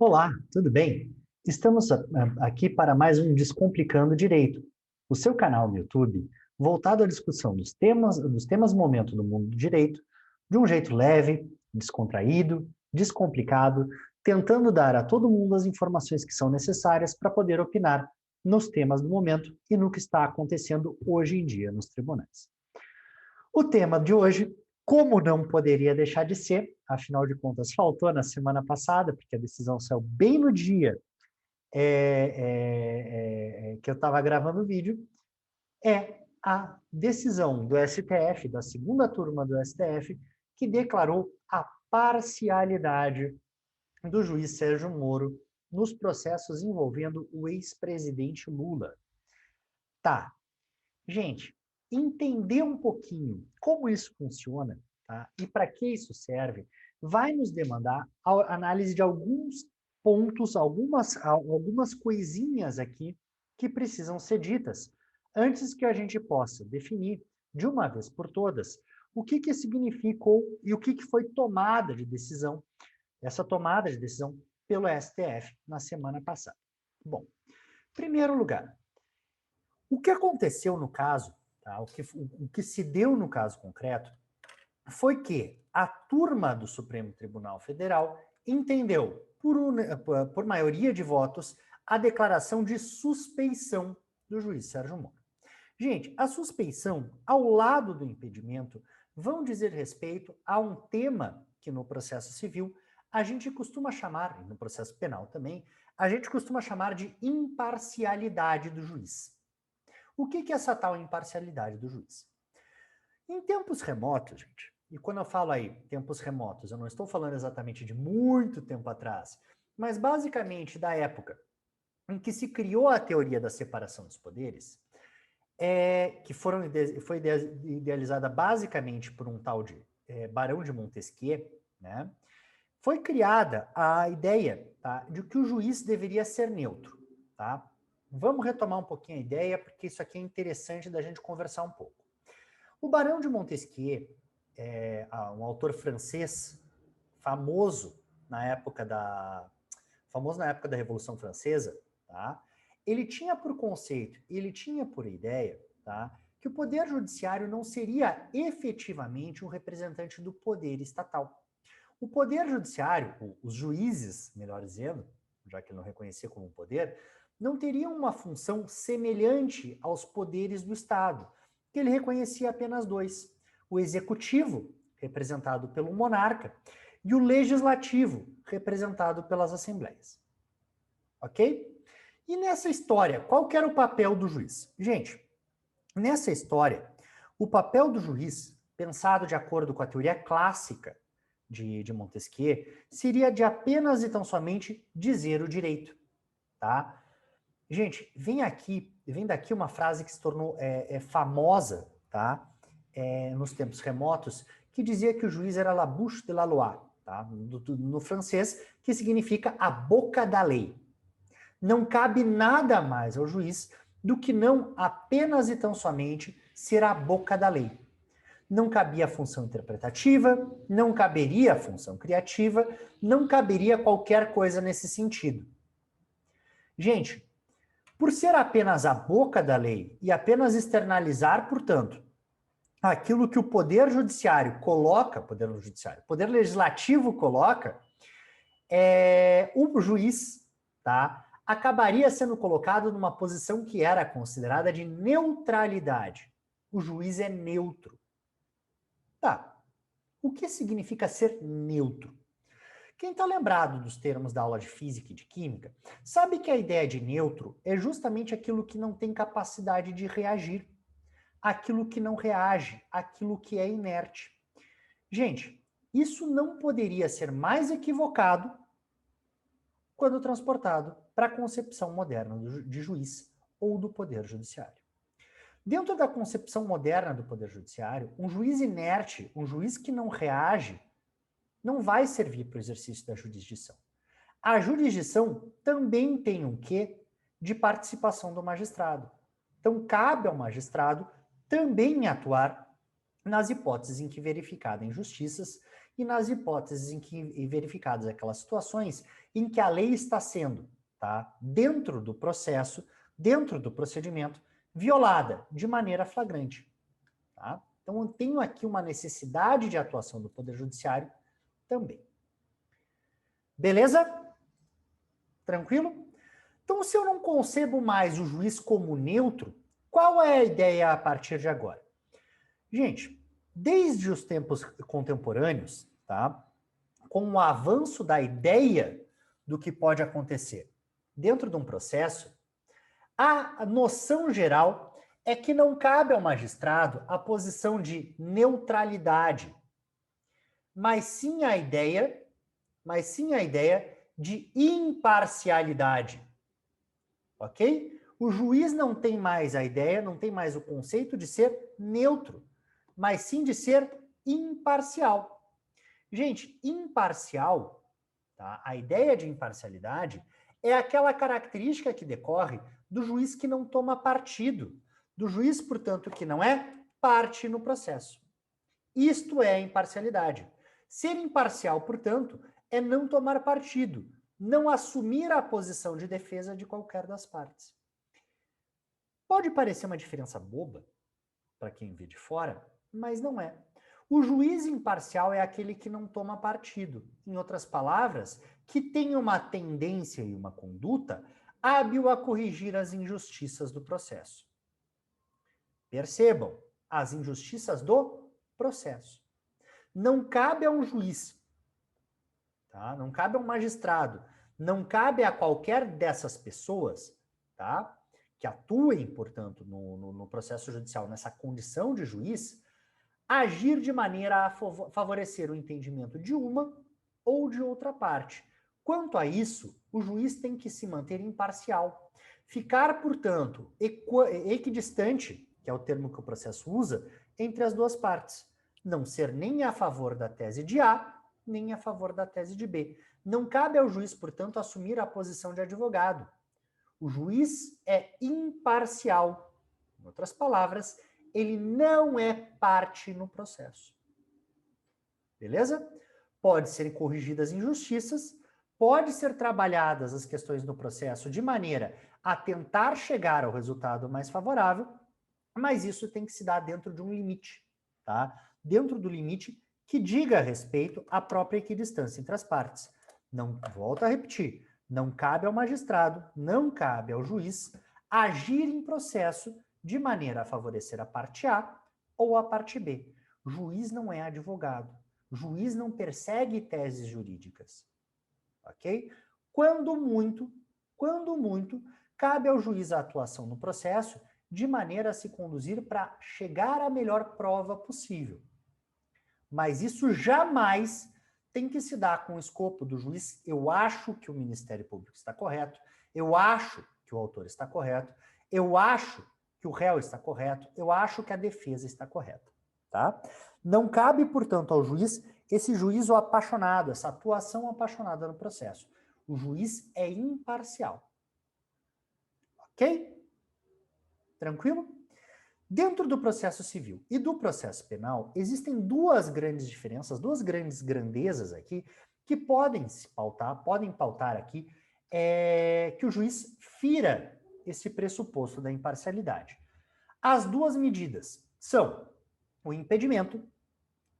Olá, tudo bem? Estamos aqui para mais um Descomplicando Direito, o seu canal no YouTube voltado à discussão dos temas momento do mundo do direito, de um jeito leve, descontraído, descomplicado, tentando dar a todo mundo as informações que são necessárias para poder opinar nos temas do momento e no que está acontecendo hoje em dia nos tribunais. O tema de hoje, como não poderia deixar de ser, afinal de contas, faltou na semana passada, porque a decisão saiu bem no dia que eu estava gravando o vídeo, é a decisão do STF, da segunda turma do STF, que declarou a parcialidade do juiz Sérgio Moro nos processos envolvendo o ex-presidente Lula. Tá, gente, entender um pouquinho como isso funciona, tá? E para que isso serve, vai nos demandar a análise de alguns pontos, algumas coisinhas aqui que precisam ser ditas, antes que a gente possa definir, de uma vez por todas, o que significou e o que foi tomada de decisão, essa tomada de decisão pelo STF na semana passada. Bom, em primeiro lugar, o que aconteceu no caso, tá? O que se deu no caso concreto, foi que a turma do Supremo Tribunal Federal entendeu, por maioria de votos, a declaração de suspeição do juiz Sérgio Moro. Gente, a suspeição, ao lado do impedimento, vão dizer respeito a um tema que no processo civil a gente costuma chamar, e no processo penal também, a gente costuma chamar de imparcialidade do juiz. O que é essa tal imparcialidade do juiz? Em tempos remotos, gente, e quando eu falo aí tempos remotos, eu não estou falando exatamente de muito tempo atrás, mas basicamente da época em que se criou a teoria da separação dos poderes, que foi idealizada basicamente por um tal de Barão de Montesquieu, né? Foi criada a ideia, tá, de que o juiz deveria ser neutro, tá? Vamos retomar um pouquinho a ideia, porque isso aqui é interessante da gente conversar um pouco. O Barão de Montesquieu, um autor francês famoso famoso na época da Revolução Francesa, tá? Ele tinha por conceito, ele tinha por ideia, tá, que o poder judiciário não seria efetivamente um representante do poder estatal. O poder judiciário, os juízes, melhor dizendo, já que ele não reconhecia como um poder, não teriam uma função semelhante aos poderes do Estado, que ele reconhecia apenas dois: o executivo, representado pelo monarca, e o legislativo, representado pelas assembleias. Ok? E nessa história, qual que era o papel do juiz? Gente, nessa história, o papel do juiz, pensado de acordo com a teoria clássica de Montesquieu, seria de apenas e tão somente dizer o direito, tá? Gente, vem daqui uma frase que se tornou famosa, tá? Nos tempos remotos, que dizia que o juiz era la bouche de la loi, tá? No francês, que significa a boca da lei. Não cabe nada mais ao juiz do que não apenas e tão somente ser a boca da lei. Não cabia a função interpretativa, não caberia a função criativa, não caberia qualquer coisa nesse sentido. Gente, por ser apenas a boca da lei e apenas externalizar, portanto, aquilo que o Poder Judiciário coloca, Poder Legislativo coloca, o juiz, tá, acabaria sendo colocado numa posição que era considerada de neutralidade. O juiz é neutro. Tá. O que significa ser neutro? Quem está lembrado dos termos da aula de física e de química, sabe que a ideia de neutro é justamente aquilo que não tem capacidade de reagir, aquilo que não reage, aquilo que é inerte. Gente, isso não poderia ser mais equivocado quando transportado para a concepção moderna de juiz ou do poder judiciário. Dentro da concepção moderna do poder judiciário, um juiz inerte, um juiz que não reage, não vai servir para o exercício da jurisdição. A jurisdição também tem um quê de participação do magistrado. Então, cabe ao magistrado também atuar nas hipóteses em que verificada injustiças e nas hipóteses em que verificadas aquelas situações em que a lei está sendo, tá, dentro do processo, dentro do procedimento, violada de maneira flagrante. Tá? Então, eu tenho aqui uma necessidade de atuação do Poder Judiciário também. Beleza? Tranquilo? Então, se eu não concebo mais o juiz como neutro, qual é a ideia a partir de agora? Gente, desde os tempos contemporâneos, tá, com o avanço da ideia do que pode acontecer dentro de um processo, a noção geral é que não cabe ao magistrado a posição de neutralidade, mas sim a ideia de imparcialidade. Ok? O juiz não tem mais a ideia, não tem mais o conceito de ser neutro, mas sim de ser imparcial. Gente, imparcial, tá? A ideia de imparcialidade é aquela característica que decorre do juiz que não toma partido, do juiz, portanto, que não é parte no processo. Isto é imparcialidade. Ser imparcial, portanto, é não tomar partido, não assumir a posição de defesa de qualquer das partes. Pode parecer uma diferença boba para quem vê de fora, mas não é. O juiz imparcial é aquele que não toma partido. Em outras palavras, que tem uma tendência e uma conduta hábil a corrigir as injustiças do processo. Percebam, as injustiças do processo. Não cabe a um juiz, tá? Não cabe a um magistrado, não cabe a qualquer dessas pessoas, tá, que atuem, portanto, no processo judicial, nessa condição de juiz, agir de maneira a favorecer o entendimento de uma ou de outra parte. Quanto a isso, o juiz tem que se manter imparcial. Ficar, portanto, equidistante, que é o termo que o processo usa, entre as duas partes. Não ser nem a favor da tese de A, nem a favor da tese de B. Não cabe ao juiz, portanto, assumir a posição de advogado. O juiz é imparcial. Em outras palavras, ele não é parte no processo. Beleza? Pode ser corrigidas injustiças, pode ser trabalhadas as questões do processo de maneira a tentar chegar ao resultado mais favorável, mas isso tem que se dar dentro de um limite, tá? Dentro do limite que diga respeito à própria equidistância entre as partes. Não, volto a repetir, não cabe ao magistrado, não cabe ao juiz agir em processo de maneira a favorecer a parte A ou a parte B. O juiz não é advogado. O juiz não persegue teses jurídicas. Ok? Quando muito, cabe ao juiz a atuação no processo de maneira a se conduzir para chegar à melhor prova possível. Mas isso jamais tem que se dar com o escopo do juiz. Eu acho que o Ministério Público está correto, eu acho que o autor está correto, eu acho que o réu está correto, eu acho que a defesa está correta, tá? Não cabe, portanto, ao juiz esse juízo apaixonado, essa atuação apaixonada no processo. O juiz é imparcial. Ok? Tranquilo? Dentro do processo civil e do processo penal, existem duas grandes diferenças, duas grandes grandezas aqui, que podem pautar aqui que o juiz fira esse pressuposto da imparcialidade. As duas medidas são o impedimento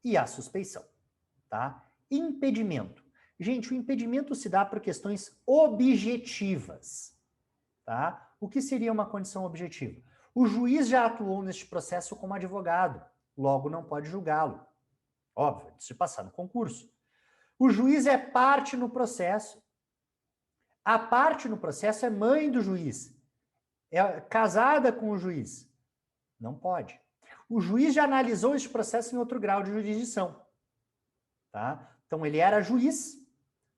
e a suspeição, tá? Impedimento. Gente, o impedimento se dá por questões objetivas, tá? O que seria uma condição objetiva? O juiz já atuou neste processo como advogado, logo não pode julgá-lo. Óbvio, se passar no concurso. O juiz é parte no processo. A parte no processo é mãe do juiz. É casada com o juiz. Não pode. O juiz já analisou este processo em outro grau de jurisdição. Tá? Então ele era juiz,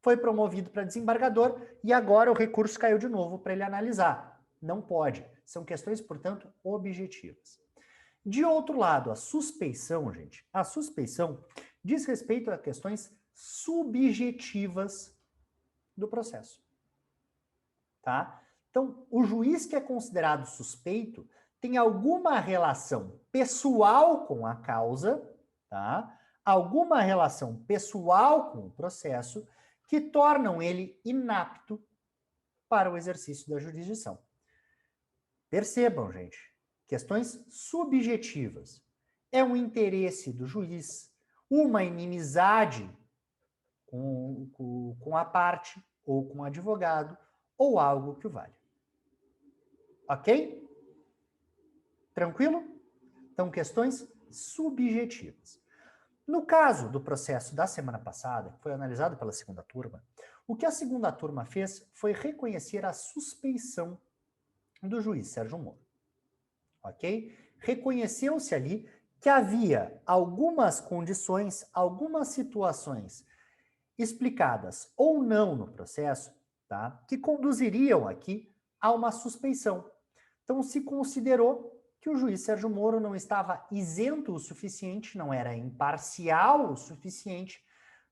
foi promovido para desembargador e agora o recurso caiu de novo para ele analisar. Não pode. São questões, portanto, objetivas. De outro lado, a suspeição, gente, a suspeição diz respeito a questões subjetivas do processo. Tá? Então, o juiz que é considerado suspeito tem alguma relação pessoal com a causa, tá? Alguma relação pessoal com o processo que tornam ele inapto para o exercício da jurisdição. Percebam, gente, questões subjetivas. É um interesse do juiz, uma inimizade com a parte, ou com o advogado, ou algo que o valha. Ok? Tranquilo? Então, questões subjetivas. No caso do processo da semana passada, que foi analisado pela segunda turma, o que a segunda turma fez foi reconhecer a suspeição do juiz Sérgio Moro. Ok? Reconheceu-se ali que havia algumas condições, algumas situações explicadas ou não no processo, tá? Que conduziriam aqui a uma suspeição. Então, se considerou que o juiz Sérgio Moro não estava isento o suficiente, não era imparcial o suficiente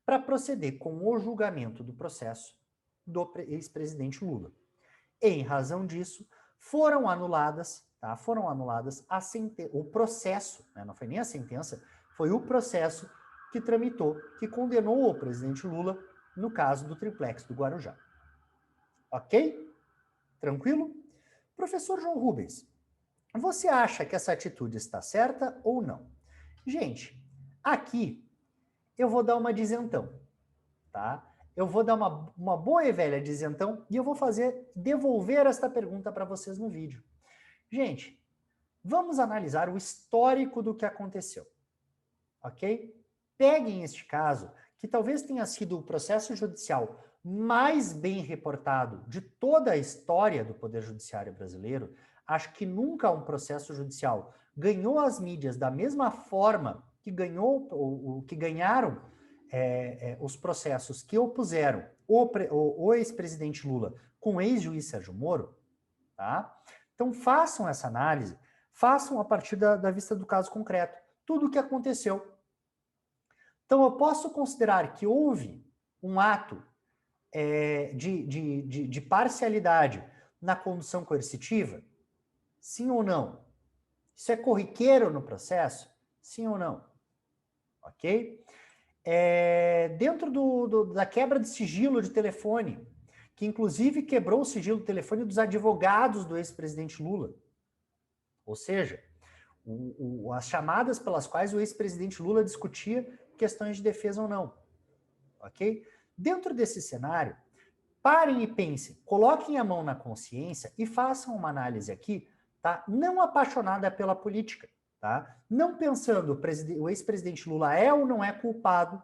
para proceder com o julgamento do processo do ex-presidente Lula. Em razão disso, foram anuladas, tá? Foram anuladas o processo, né? Não foi nem a sentença, foi o processo que tramitou, que condenou o presidente Lula no caso do triplex do Guarujá. Ok? Tranquilo? Professor João Rubens, você acha que essa atitude está certa ou não? Gente, aqui eu vou dar uma dizentão, tá? Eu vou dar uma boa e velha dizentão e eu vou devolver esta pergunta para vocês no vídeo. Gente, vamos analisar o histórico do que aconteceu, ok? Peguem este caso, que talvez tenha sido o processo judicial mais bem reportado de toda a história do Poder Judiciário brasileiro. Acho que nunca um processo judicial ganhou as mídias da mesma forma que ganharam os processos que opuseram o ex-presidente Lula com o ex-juiz Sérgio Moro, tá? Então façam essa análise, façam a partir da vista do caso concreto, tudo o que aconteceu. Então eu posso considerar que houve um ato de parcialidade na condução coercitiva? Sim ou não? Isso é corriqueiro no processo? Sim ou não? Ok? Dentro da quebra de sigilo de telefone, que inclusive quebrou o sigilo de telefone dos advogados do ex-presidente Lula. Ou seja, as chamadas pelas quais o ex-presidente Lula discutia questões de defesa ou não. Ok? Dentro desse cenário, parem e pensem, coloquem a mão na consciência e façam uma análise aqui, tá? Não apaixonada pela política, tá? Não pensando o ex-presidente Lula é ou não é culpado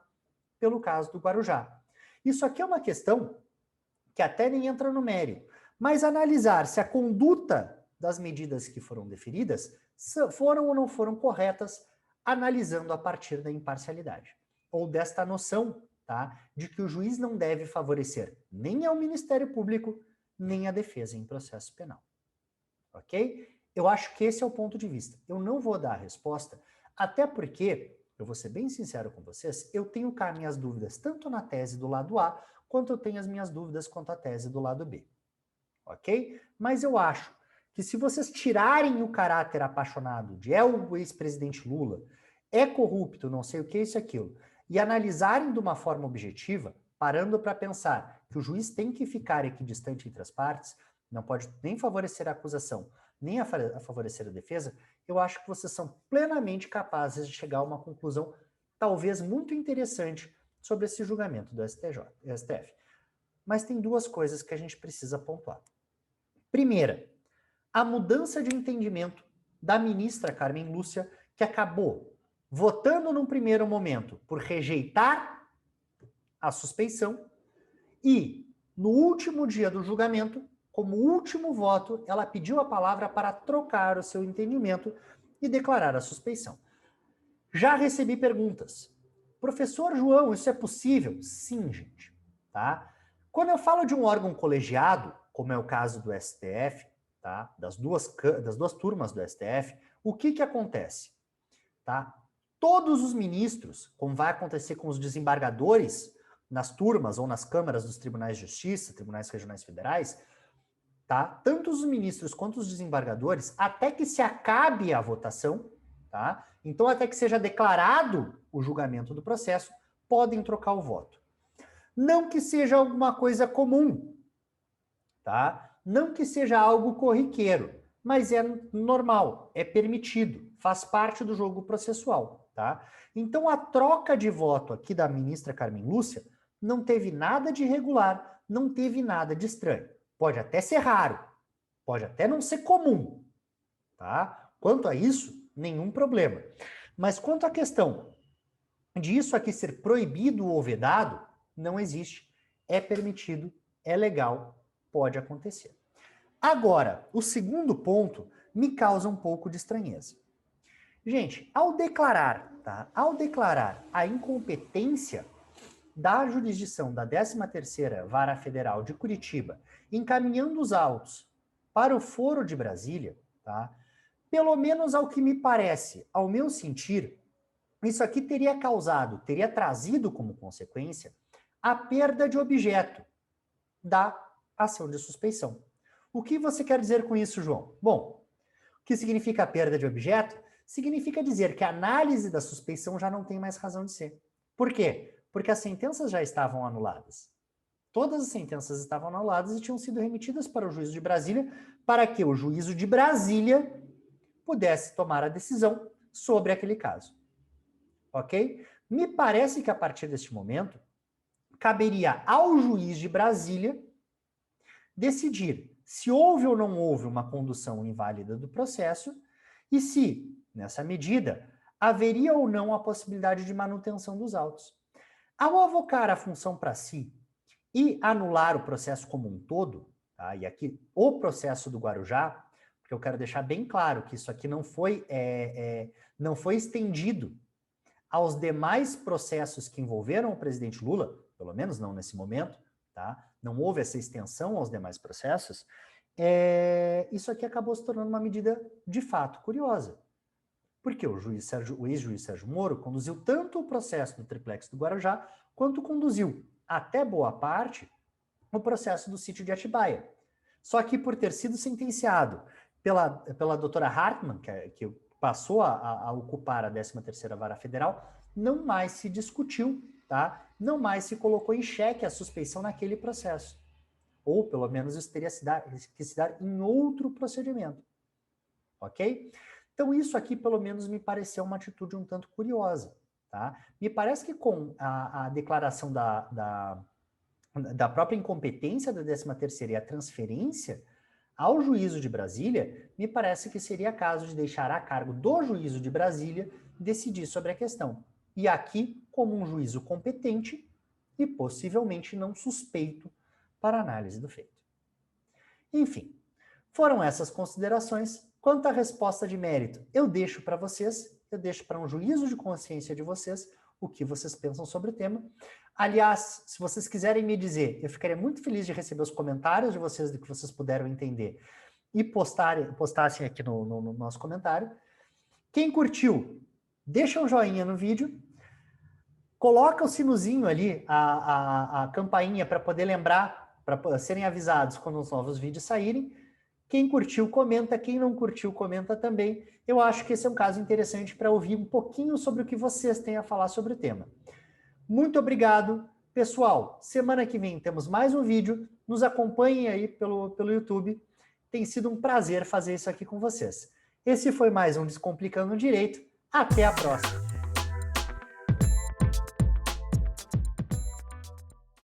pelo caso do Guarujá. Isso aqui é uma questão que até nem entra no mérito, mas analisar se a conduta das medidas que foram deferidas foram ou não foram corretas, analisando a partir da imparcialidade, ou desta noção, tá, de que o juiz não deve favorecer nem ao Ministério Público, nem a defesa em processo penal. Ok? Eu acho que esse é o ponto de vista. Eu não vou dar a resposta, até porque, eu vou ser bem sincero com vocês, eu tenho cá minhas dúvidas tanto na tese do lado A, quanto eu tenho as minhas dúvidas quanto à tese do lado B. Ok? Mas eu acho que se vocês tirarem o caráter apaixonado de o ex-presidente Lula, é corrupto, não sei o que, isso e aquilo, e analisarem de uma forma objetiva, parando para pensar que o juiz tem que ficar equidistante entre as partes, não pode nem favorecer a acusação, nem a favorecer a defesa, eu acho que vocês são plenamente capazes de chegar a uma conclusão talvez muito interessante sobre esse julgamento do STF. Mas tem duas coisas que a gente precisa pontuar. Primeira, a mudança de entendimento da ministra Carmen Lúcia, que acabou votando num primeiro momento por rejeitar a suspeição e, no último dia do julgamento, como último voto, ela pediu a palavra para trocar o seu entendimento e declarar a suspeição. Já recebi perguntas. Professor João, isso é possível? Sim, gente. Tá? Quando eu falo de um órgão colegiado, como é o caso do STF, tá? das duas turmas do STF, o que acontece? Tá? Todos os ministros, como vai acontecer com os desembargadores nas turmas ou nas câmaras dos tribunais de justiça, tribunais regionais federais, tá? Tanto os ministros quanto os desembargadores, até que se acabe a votação, tá? Então, até que seja declarado o julgamento do processo, podem trocar o voto. Não que seja alguma coisa comum, tá? Não que seja algo corriqueiro, mas é normal, é permitido, faz parte do jogo processual, tá? Então, a troca de voto aqui da ministra Carmen Lúcia não teve nada de irregular, não teve nada de estranho. Pode até ser raro, pode até não ser comum, tá? Quanto a isso, nenhum problema. Mas quanto à questão de isso aqui ser proibido ou vedado, não existe. É permitido, é legal, pode acontecer. Agora, o segundo ponto me causa um pouco de estranheza. Gente, ao declarar, tá? Ao declarar a incompetência da jurisdição da 13ª Vara Federal de Curitiba, encaminhando os autos para o Foro de Brasília, tá? Pelo menos ao que me parece, ao meu sentir, isso aqui teria causado, teria trazido como consequência a perda de objeto da ação de suspeição. O que você quer dizer com isso, João? Bom, o que significa a perda de objeto? Significa dizer que a análise da suspeição já não tem mais razão de ser. Por quê? Porque as sentenças já estavam anuladas. Todas as sentenças estavam anuladas e tinham sido remetidas para o juízo de Brasília, para que o juízo de Brasília pudesse tomar a decisão sobre aquele caso. Ok? Me parece que a partir deste momento, caberia ao juiz de Brasília decidir se houve ou não houve uma condução inválida do processo e se, nessa medida, haveria ou não a possibilidade de manutenção dos autos. Ao avocar a função para si e anular o processo como um todo, tá? E aqui o processo do Guarujá, porque eu quero deixar bem claro que isso aqui não foi estendido aos demais processos que envolveram o presidente Lula, pelo menos não nesse momento, tá? Não houve essa extensão aos demais processos, isso aqui acabou se tornando uma medida de fato curiosa. Porque o ex-juiz Sérgio Moro conduziu tanto o processo do triplex do Guarujá, quanto conduziu, até boa parte, o processo do sítio de Atibaia. Só que por ter sido sentenciado pela doutora Hartmann, que passou a ocupar a 13ª Vara Federal, não mais se discutiu, tá? Não mais se colocou em xeque a suspeição naquele processo. Ou, pelo menos, isso teria que se dar em outro procedimento. Ok? Então, isso aqui, pelo menos, me pareceu uma atitude um tanto curiosa. Tá? Me parece que com a declaração da própria incompetência da 13ª e a transferência ao juízo de Brasília, me parece que seria caso de deixar a cargo do juízo de Brasília decidir sobre a questão. E aqui, como um juízo competente e possivelmente não suspeito para análise do feito. Enfim, foram essas considerações. Quanto à resposta de mérito, eu deixo para vocês, eu deixo para um juízo de consciência de vocês o que vocês pensam sobre o tema. Aliás, se vocês quiserem me dizer, eu ficaria muito feliz de receber os comentários de vocês, do que vocês puderam entender, e postassem aqui no nosso comentário. Quem curtiu, deixa um joinha no vídeo, coloca o sinozinho ali, a campainha para poder lembrar, para serem avisados quando os novos vídeos saírem. Quem curtiu, comenta. Quem não curtiu, comenta também. Eu acho que esse é um caso interessante para ouvir um pouquinho sobre o que vocês têm a falar sobre o tema. Muito obrigado. Pessoal, semana que vem temos mais um vídeo. Nos acompanhem aí pelo YouTube. Tem sido um prazer fazer isso aqui com vocês. Esse foi mais um Descomplicando o Direito. Até a próxima.